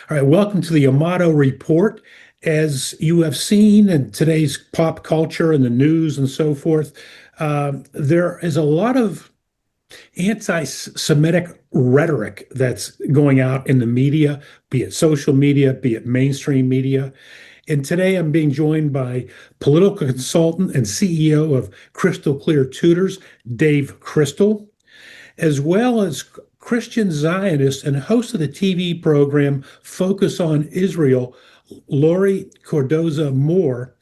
All right, welcome to the Amato Report. As you have seen in today's pop culture and the news and so forth, there is a lot of anti-Semitic rhetoric that's going out in the media, be it social media, be it mainstream media. And today I'm being joined by political consultant and CEO of Crystal Clear Tutors, Dave Crystal, as well as Christian Zionist and host of the TV program Focus on Israel, Laurie Cardoza-Moore.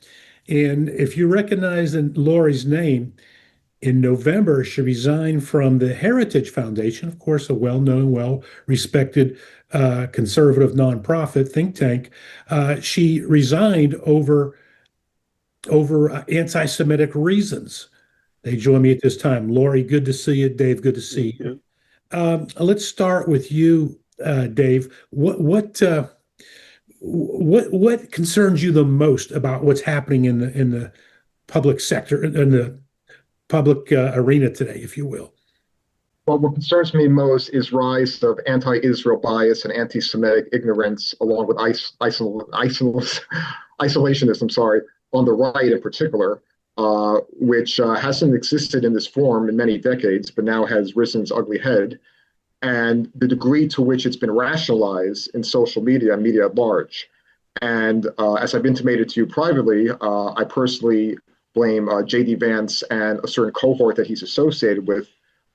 And if you recognize Laurie's name, in November, she resigned from the Heritage Foundation, of course, a well-known, well-respected conservative nonprofit think tank. She resigned over anti-Semitic reasons. They join me at this time. Laurie, good to see you. Dave, good to see you. Let's start with you, Dave. What concerns you the most about what's happening in the public sector, in the public arena today, if you will? Well, what concerns me most is rise of anti-Israel bias and anti-Semitic ignorance, along with isolationism, sorry, on the right in particular, which hasn't existed in this form in many decades, but now has risen its ugly head, and the degree to which it's been rationalized in social media, media at large. And as I've intimated to you privately, I personally blame J.D. Vance and a certain cohort that he's associated with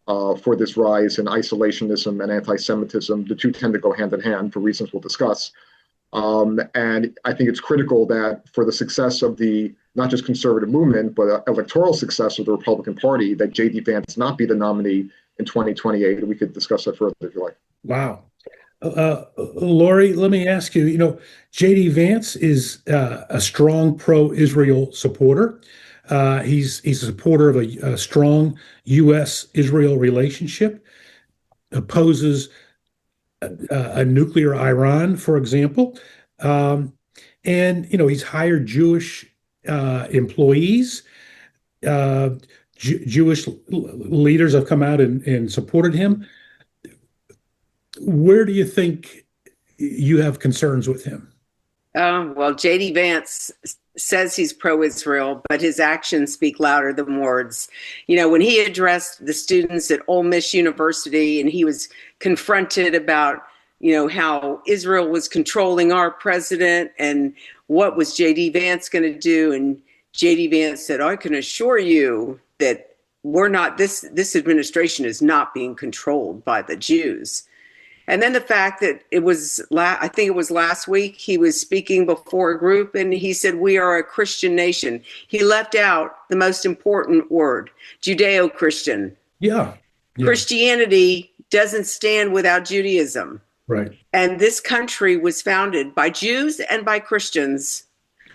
for this rise in isolationism and anti-Semitism. The two tend to go hand in hand for reasons we'll discuss. And I think it's critical that for the success of the not just conservative movement, but electoral success of the Republican Party, that J.D. Vance not be the nominee in 2028. We could discuss that further if you like. Wow. Laurie, let me ask you, J.D. Vance is a strong pro-Israel supporter. He's a supporter of a strong U.S.-Israel relationship, opposes a nuclear Iran, for example. And he's hired Jewish employees. Jewish leaders have come out and supported him. Where do you think you have concerns with him? Well, J.D. Vance says he's pro-Israel, but his actions speak louder than words. When he addressed the students at Ole Miss University and he was confronted about, how Israel was controlling our president and what was J.D. Vance going to do? And J.D. Vance said, I can assure you that this administration is not being controlled by the Jews. And then the fact that I think it was last week, he was speaking before a group and he said, we are a Christian nation. He left out the most important word, Judeo-Christian. Yeah. Christianity doesn't stand without Judaism. Right. And this country was founded by Jews and by Christians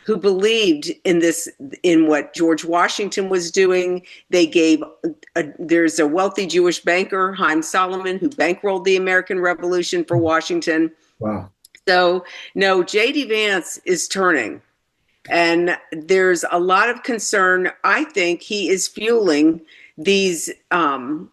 who believed in what George Washington was doing. There's a wealthy Jewish banker, Haim Solomon, who bankrolled the American Revolution for Washington. Wow. So, no, J.D. Vance is turning. And there's a lot of concern. I think he is fueling these, the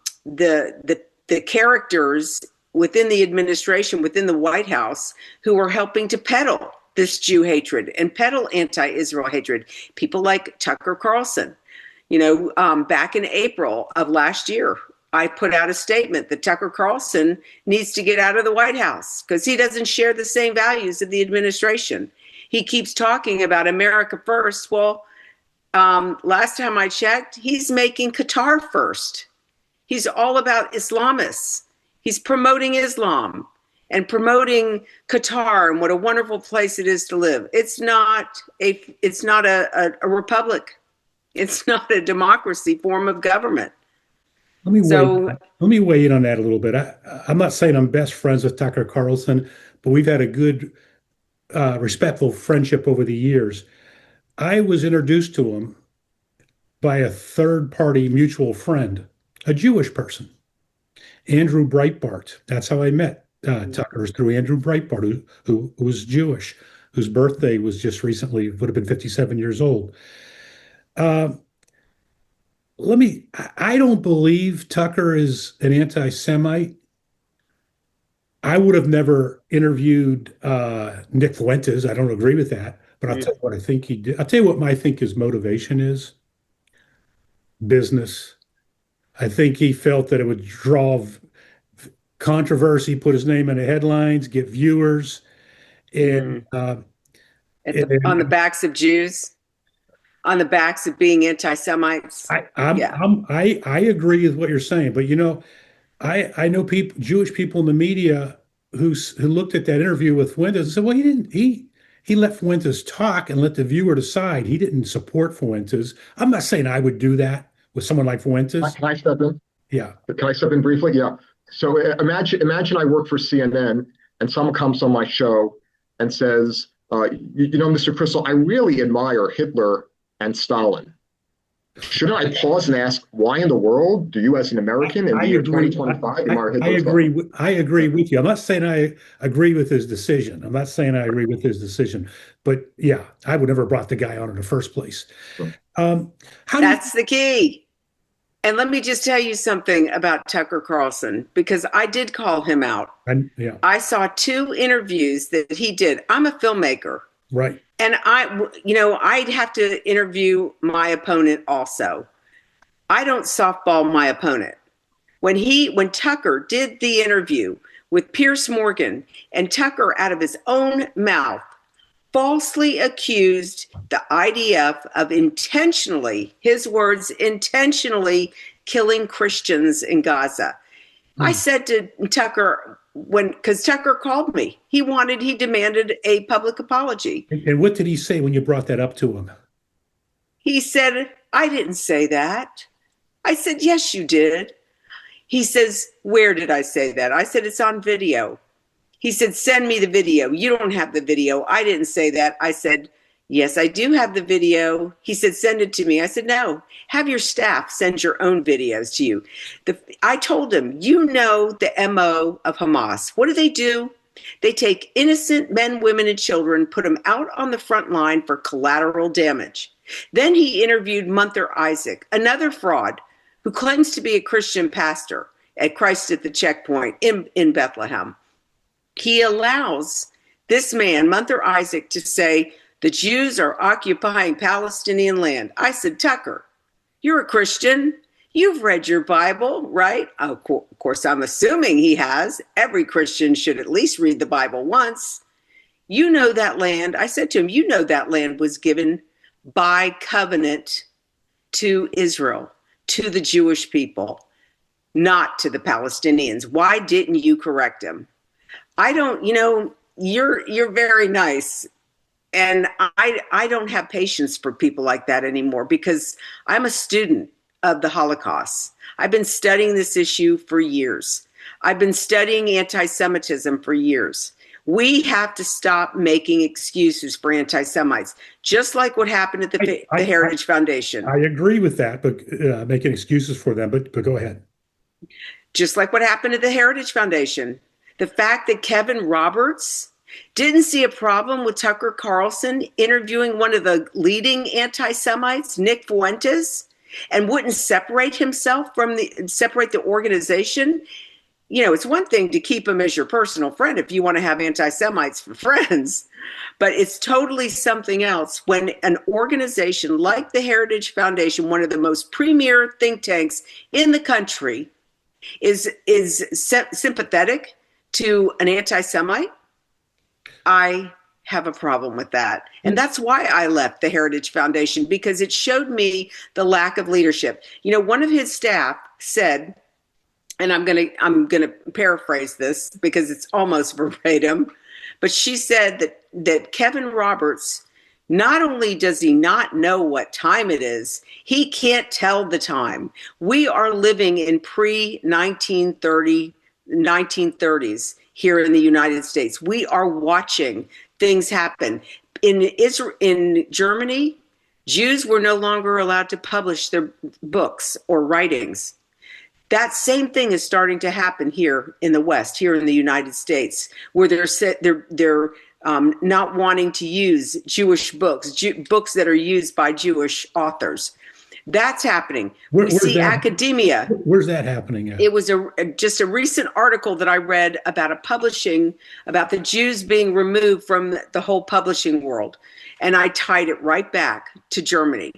characters within the administration, within the White House, who are helping to peddle this Jew hatred and peddle anti-Israel hatred. People like Tucker Carlson. Back in April of last year, I put out a statement that Tucker Carlson needs to get out of the White House because he doesn't share the same values of the administration. He keeps talking about America first. Well, last time I checked, he's making Qatar first. He's all about Islamists. He's promoting Islam and promoting Qatar and what a wonderful place it is to live. It's not a republic. It's not a democracy form of government. Let me weigh in on that a little bit. I'm not saying I'm best friends with Tucker Carlson, but we've had a good, respectful friendship over the years. I was introduced to him by a third-party mutual friend, a Jewish person, Andrew Breitbart. That's how I met Tucker, through Andrew Breitbart, who was Jewish, whose birthday was just recently, would have been 57 years old. I don't believe Tucker is an anti-Semite. I would have never interviewed Nick Fuentes. I don't agree with that, but I'll tell you what I think he did. I'll tell you what I think his motivation is: business. I think he felt that it would draw controversy, put his name in the headlines, get viewers, and, Mm. On the and backs of Jews, on the backs of being anti-Semites. Yeah. I agree with what you're saying, but I know people, Jewish people in the media who looked at that interview with Fuentes and said, well, he let Fuentes talk and let the viewer decide. He didn't support Fuentes. I'm not saying I would do that with someone like Fuentes. Can I step in? Yeah. Can I step in briefly? Yeah. So imagine I work for CNN and someone comes on my show and says, Mr. Crystal, I really admire Hitler and Stalin. Shouldn't I pause and ask, why in the world do you, as an American in the year 2025, admire Hitler? I agree with you. I'm not saying I agree with his decision. I'm not saying I agree with his decision, but yeah, I would never have brought the guy on in the first place. That's the key. And let me just tell you something about Tucker Carlson, because I did call him out. I saw 2 interviews that he did. I'm a filmmaker. Right. And I'd have to interview my opponent also. I don't softball my opponent. When Tucker did the interview with Piers Morgan, and Tucker out of his own mouth falsely accused the IDF of intentionally, his words, intentionally killing Christians in Gaza. I said to Tucker, because Tucker called me, he demanded a public apology. And what did he say when you brought that up to him? He said, I didn't say that. I said, yes, you did. He says, where did I say that? I said, it's on video. He said, send me the video. You don't have the video. I didn't say that. I said, yes, I do have the video. He said, send it to me. I said, no, have your staff send your own videos to you. I told him, the MO of Hamas. What do? They take innocent men, women, and children, put them out on the front line for collateral damage. Then he interviewed Munther Isaac, another fraud who claims to be a Christian pastor at Christ at the Checkpoint in Bethlehem. He allows this man, Munther Isaac, to say the Jews are occupying Palestinian land. I said, Tucker, you're a Christian. You've read your Bible, right? Of course, I'm assuming he has. Every Christian should at least read the Bible once. You know that land. I said to him, that land was given by covenant to Israel, to the Jewish people, not to the Palestinians. Why didn't you correct him? I don't, you're very nice. And I don't have patience for people like that anymore, because I'm a student of the Holocaust. I've been studying this issue for years. I've been studying anti-Semitism for years. We have to stop making excuses for anti-Semites, just like what happened at the Heritage Foundation. I agree with that, but making excuses for them, but go ahead. Just like what happened at the Heritage Foundation. The fact that Kevin Roberts didn't see a problem with Tucker Carlson interviewing one of the leading anti-Semites, Nick Fuentes, and wouldn't separate the organization. It's one thing to keep him as your personal friend if you want to have anti-Semites for friends, but it's totally something else when an organization like the Heritage Foundation, one of the most premier think tanks in the country, is sympathetic to an anti-Semite. I have a problem with that. And that's why I left the Heritage Foundation, because it showed me the lack of leadership. One of his staff said, and I'm gonna paraphrase this because it's almost verbatim, but she said that Kevin Roberts, not only does he not know what time it is, he can't tell the time. We are living in pre-1930s here in the United States. We are watching things happen. In Germany, Jews were no longer allowed to publish their books or writings. That same thing is starting to happen here in the West, here in the United States, where they're not wanting to use Jewish books, books that are used by Jewish authors. That's happening. Where, We where's see that? academia. Where's that happening at? It was just a recent article that I read about about the Jews being removed from the whole publishing world. And I tied it right back to Germany.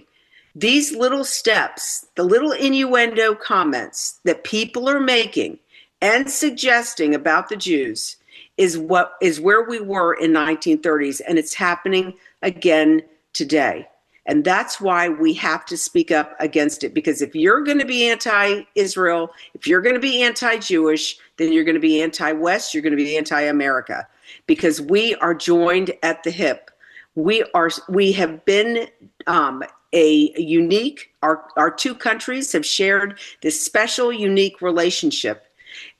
These little steps, the little innuendo comments that people are making and suggesting about the Jews is where we were in 1930s, and it's happening again today. And that's why we have to speak up against it, because if you're going to be anti-Israel, if you're going to be anti-Jewish, then you're going to be anti-West, you're going to be anti-America, because we are joined at the hip. We have been our two countries have shared this special, unique relationship.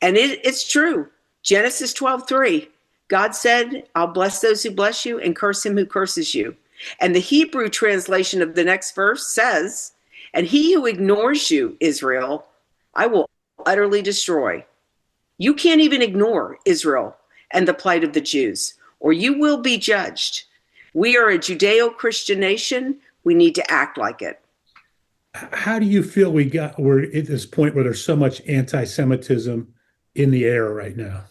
And it's true. Genesis 12:3, God said, I'll bless those who bless you and curse him who curses you. And the Hebrew translation of the next verse says, and he who ignores you, Israel, I will utterly destroy. You can't even ignore Israel and the plight of the Jews, or you will be judged. We are a Judeo-Christian nation. We need to act like it. How do you feel we're at this point where there's so much anti-Semitism in the air right now?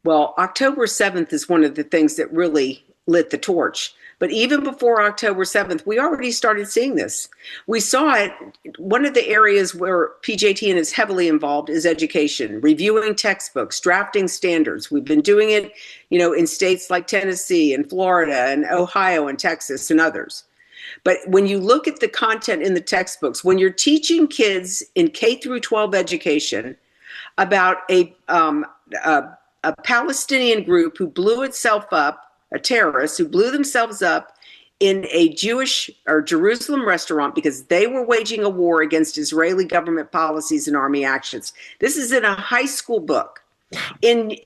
Well, October 7th is one of the things that really lit the torch. But even before October 7th, we already started seeing this. We saw it. One of the areas where PJTN is heavily involved is education, reviewing textbooks, drafting standards. We've been doing it, in states like Tennessee and Florida and Ohio and Texas and others. But when you look at the content in the textbooks, when you're teaching kids in K through 12 education about a Palestinian group who blew itself up, a terrorist who blew themselves up in a Jewish or Jerusalem restaurant because they were waging a war against Israeli government policies and army actions. This is in a high school book. In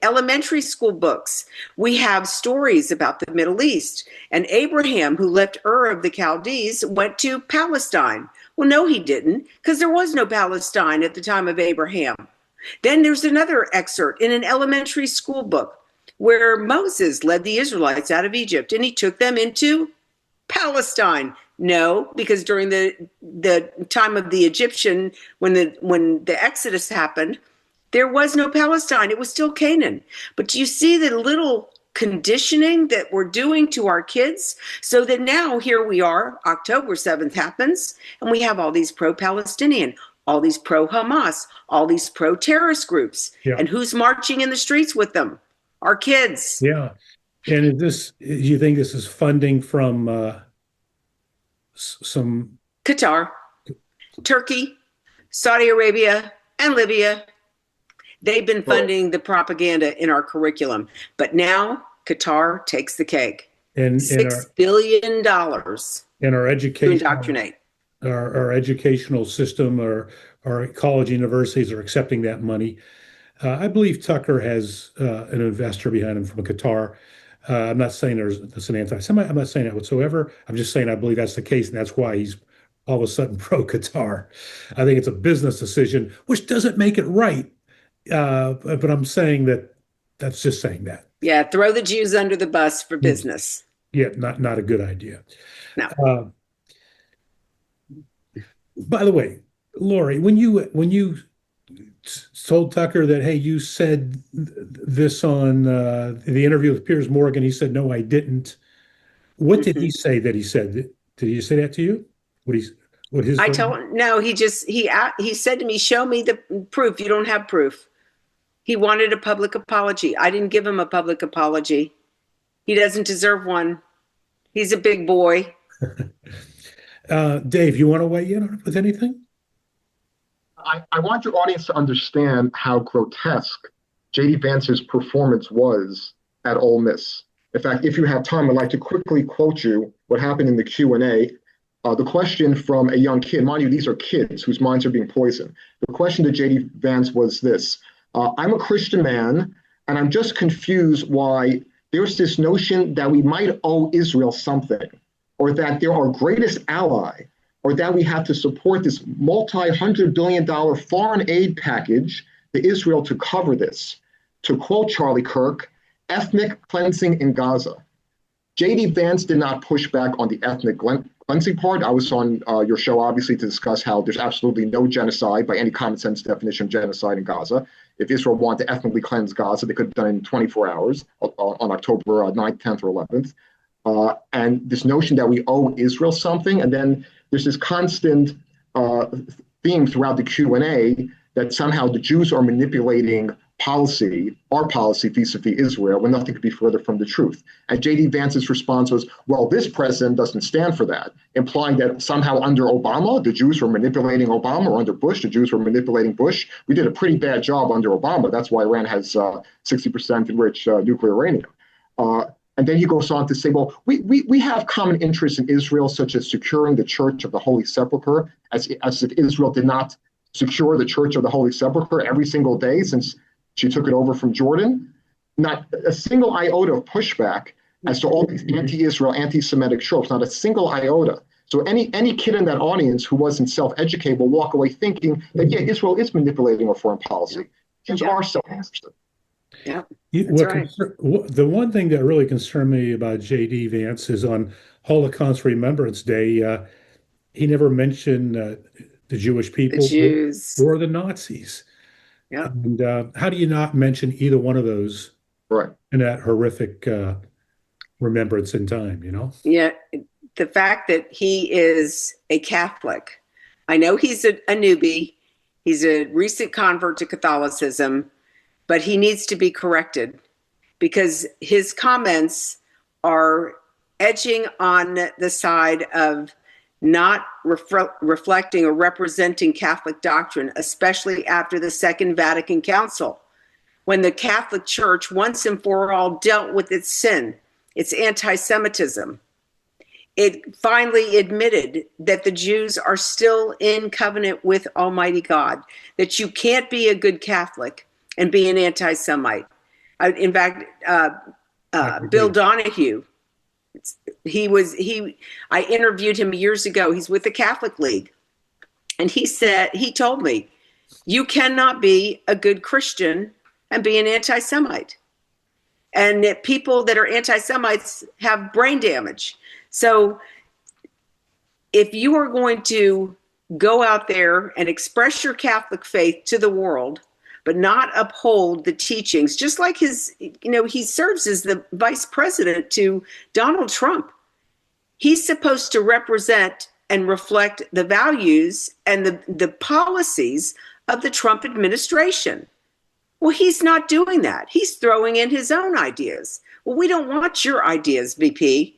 elementary school books, we have stories about the Middle East. And Abraham, who left Ur of the Chaldees, went to Palestine. Well, no, he didn't, because there was no Palestine at the time of Abraham. Then there's another excerpt in an elementary school book where Moses led the Israelites out of Egypt and he took them into Palestine. No, because during the time of the Egyptian, when the Exodus happened, there was no Palestine. It was still Canaan. But do you see the little conditioning that we're doing to our kids? So that now here we are, October 7th happens, and we have all these pro-Palestinian, all these pro-Hamas, all these pro-terrorist groups. Yeah. And who's marching in the streets with them? Our kids. Yeah. And do you think this is funding from some Qatar, Turkey, Saudi Arabia, and Libya? They've been funding the propaganda in our curriculum. But now Qatar takes the cake. and $6 billion in our to education, indoctrinate. our educational system, or our college universities are accepting that money. I believe Tucker has an investor behind him from Qatar. I'm not saying that's an anti-Semite. I'm not saying that whatsoever. I'm just saying I believe that's the case, and that's why he's all of a sudden pro-Qatar. I think it's a business decision, which doesn't make it right. But I'm saying that's just saying that. Yeah, throw the Jews under the bus for business. Yeah, not a good idea. No. By the way, Laurie, when you told Tucker that, hey, you said this on the interview with Piers Morgan, he said, no, I didn't. What did he say that he said? Did he say that to you? I told him, no, he said to me, show me the proof. You don't have proof. He wanted a public apology. I didn't give him a public apology. He doesn't deserve one. He's a big boy. Dave, you want to weigh in with anything? I want your audience to understand how grotesque J.D. Vance's performance was at Ole Miss. In fact, if you have time, I'd like to quickly quote you what happened in the Q&A. The question from a young kid, mind you, these are kids whose minds are being poisoned. The question to J.D. Vance was this: I'm a Christian man, and I'm just confused why there's this notion that we might owe Israel something, or that they're our greatest ally, or that we have to support this multi-hundred-billion-dollar foreign aid package to Israel to cover this. To quote Charlie Kirk, ethnic cleansing in Gaza. J.D. Vance did not push back on the ethnic cleansing part. I was on your show, obviously, to discuss how there's absolutely no genocide by any common sense definition of genocide in Gaza. If Israel wanted to ethnically cleanse Gaza, they could have done it in 24 hours on October 9th, 10th, or 11th. And this notion that we owe Israel something, and then there's this constant theme throughout the Q&A that somehow the Jews are manipulating our policy vis-a-vis Israel, when nothing could be further from the truth. And J.D. Vance's response was, well, this president doesn't stand for that, implying that somehow under Obama, the Jews were manipulating Obama, or under Bush, the Jews were manipulating Bush. We did a pretty bad job under Obama. That's why Iran has 60% enriched nuclear uranium. And then he goes on to say, well, we have common interests in Israel, such as securing the Church of the Holy Sepulchre, as if Israel did not secure the Church of the Holy Sepulchre every single day since she took it over from Jordan. Not a single iota of pushback as to all these anti-Israel, anti-Semitic tropes, not a single iota. So any kid in that audience who wasn't self-educated will walk away thinking that, yeah, Israel is manipulating our foreign policy. Jews are self-interested. Yeah, that's right. The one thing that really concerned me about J.D. Vance is on Holocaust Remembrance Day, he never mentioned the Jewish people The Jews. or the Nazis. Yeah. And how do you not mention either one of those Right. in that horrific remembrance in time, Yeah, the fact that he is a Catholic. I know he's a newbie. He's a recent convert to Catholicism, but he needs to be corrected because his comments are edging on the side of not reflecting or representing Catholic doctrine, especially after the Second Vatican Council, when the Catholic Church once and for all dealt with its sin, its anti-Semitism. It finally admitted that the Jews are still in covenant with Almighty God, that you can't be a good Catholic and be an anti-Semite. In fact, Bill Donahue, I interviewed him years ago. He's with the Catholic League. And he told me, you cannot be a good Christian and be an anti-Semite. And that people that are anti-Semites have brain damage. So if you are going to go out there and express your Catholic faith to the world, but not uphold the teachings, just like he serves as the vice president to Donald Trump. He's supposed to represent and reflect the values and the policies of the Trump administration. Well, he's not doing that. He's throwing in his own ideas. Well, we don't want your ideas, VP.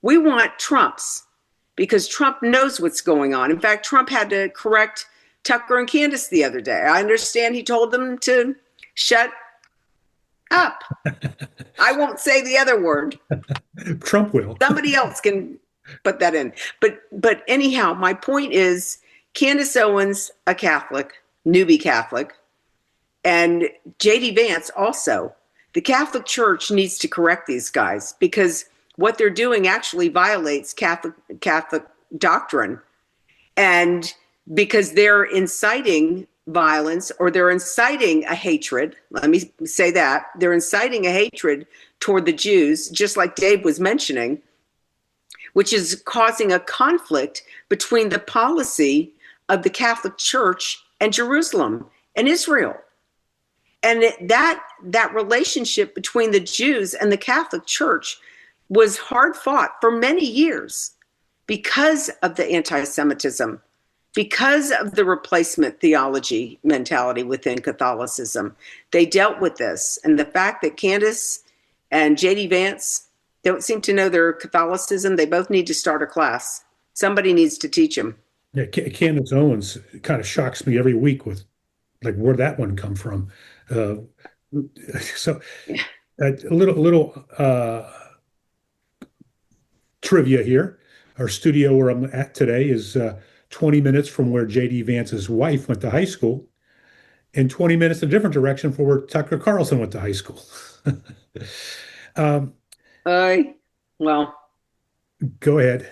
We want Trump's, because Trump knows what's going on. In fact, Trump had to correct Tucker and Candace the other day. I understand he told them to shut up. I won't say the other word. Trump will. Somebody else can put that in. But anyhow, my point is Candace Owens, a Catholic, newbie Catholic, and J.D. Vance also. The Catholic Church needs to correct these guys because what they're doing actually violates Catholic doctrine. And because they're inciting violence or they're inciting a hatred, let me say that, they're inciting a hatred toward the Jews, just like Dave was mentioning, which is causing a conflict between the policy of the Catholic Church and Jerusalem and Israel. And that relationship between the Jews and the Catholic Church was hard fought for many years because of the anti-Semitism, because of the replacement theology mentality within Catholicism. They dealt with this. And the fact that Candace and J.D. Vance don't seem to know their Catholicism, they both need to start a class. Somebody needs to teach them. Yeah, Candace Owens kind of shocks me every week with, like, where'd that one come from? So a little trivia here. Our studio where I'm at today is 20 minutes from where J.D. Vance's wife went to high school, and 20 minutes in a different direction from where Tucker Carlson went to high school. Well, go ahead.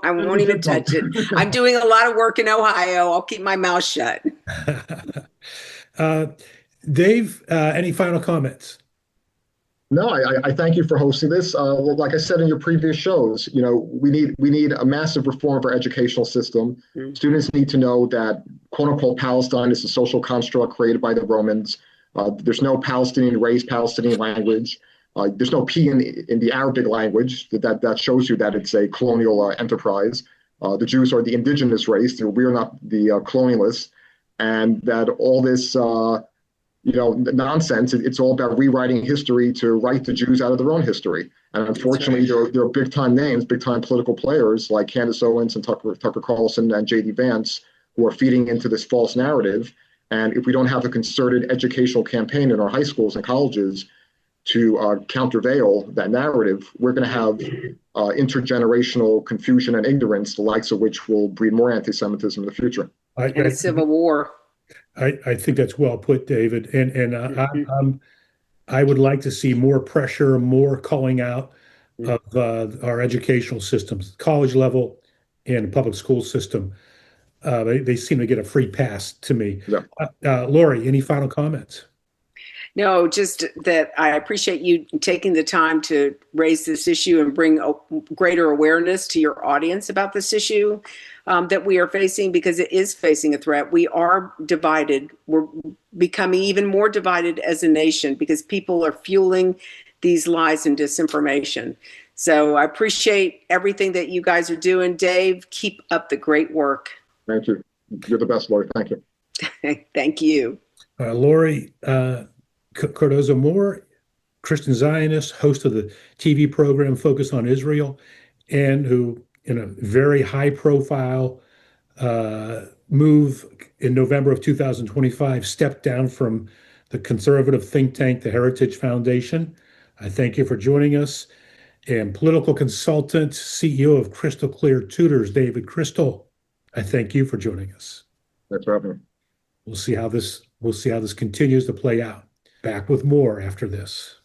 I won't even touch it. I'm doing a lot of work in Ohio. I'll keep my mouth shut. Dave, any final comments? No, I thank you for hosting this. Like I said in your previous shows, we need a massive reform of our educational system. Mm. Students need to know that quote unquote Palestine is a social construct created by the Romans. There's no Palestinian race, Palestinian language. There's no P in the Arabic language that shows you that it's a colonial enterprise. The Jews are the indigenous race. We are not the colonialists, and that all this nonsense. It's all about rewriting history to write the Jews out of their own history. And unfortunately, there are big time names, big time political players like Candace Owens and Tucker Carlson and J.D. Vance who are feeding into this false narrative. And if we don't have a concerted educational campaign in our high schools and colleges to countervail that narrative, we're going to have intergenerational confusion and ignorance, the likes of which will breed more anti-Semitism in the future. And a civil war. I think that's well put, David. And Mhm. I would like to see more pressure, more calling out Mhm. of our educational systems, college level and public school system. They seem to get a free pass to me. Yeah. Laurie, any final comments? No, just that I appreciate you taking the time to raise this issue and bring a greater awareness to your audience about this issue that we are facing, because it is facing a threat. We are divided. We're becoming even more divided as a nation because people are fueling these lies and disinformation. So I appreciate everything that you guys are doing. Dave, keep up the great work. Thank you. You're the best, Laurie. Thank you. Thank you. Laurie, Cardoza-Moore, Christian Zionist, host of the TV program Focus on Israel, and who, in a very high-profile move in November of 2025, stepped down from the conservative think tank, the Heritage Foundation. I thank you for joining us. And political consultant, CEO of Crystal Clear Tutors, David Crystal, I thank you for joining us. Thanks for having me. We'll see how this continues to play out. Back with more after this.